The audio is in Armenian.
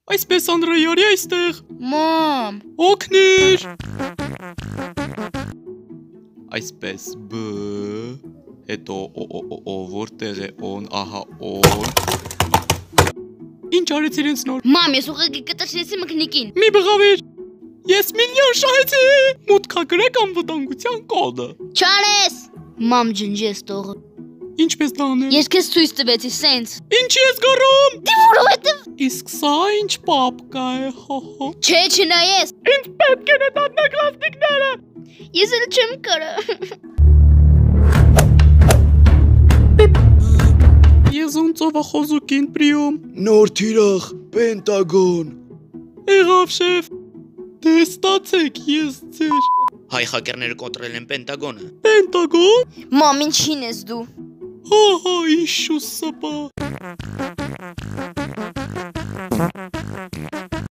Այսպես Անդրեյարի այստեղ։ Մամ։ Օգնիր։ Այսպես B, հետո O, որտեղ է on, ահա on։ Ինչ արեց իրենց նոր։ Մամ, ես ուղղակի կտրեցի մկնիկին։ Մի բղավիր։ Ես միլիոն շահեցի։ Մուտքագրեք անվտանգության կոդը։ Չարես։ Մամ ջնջես տողը։ Ինչպես դա անել։ Ես քեզ ցույց տվեցի սենց։ Ինչի ես գոռում։ Դե որովհետև Իսկ սա ինչ պապկա է, հո։ Չէ, չնայես։ Ինձ պետք են այդ աննագլաստիկները։ Ես էլ չեմ կարա։ Եզուն ծովախոզուկին պրիում։ Նոր թիրախ, Պենտագոն։ Եղավ շեֆ։ Դե ստացեք ես ձեր։ Հայ խակերները կոնտրել են Պենտագոնը։ Պենտագոն։ Մամ, ինչին ես դու։ Հա, ինչ շուսապա։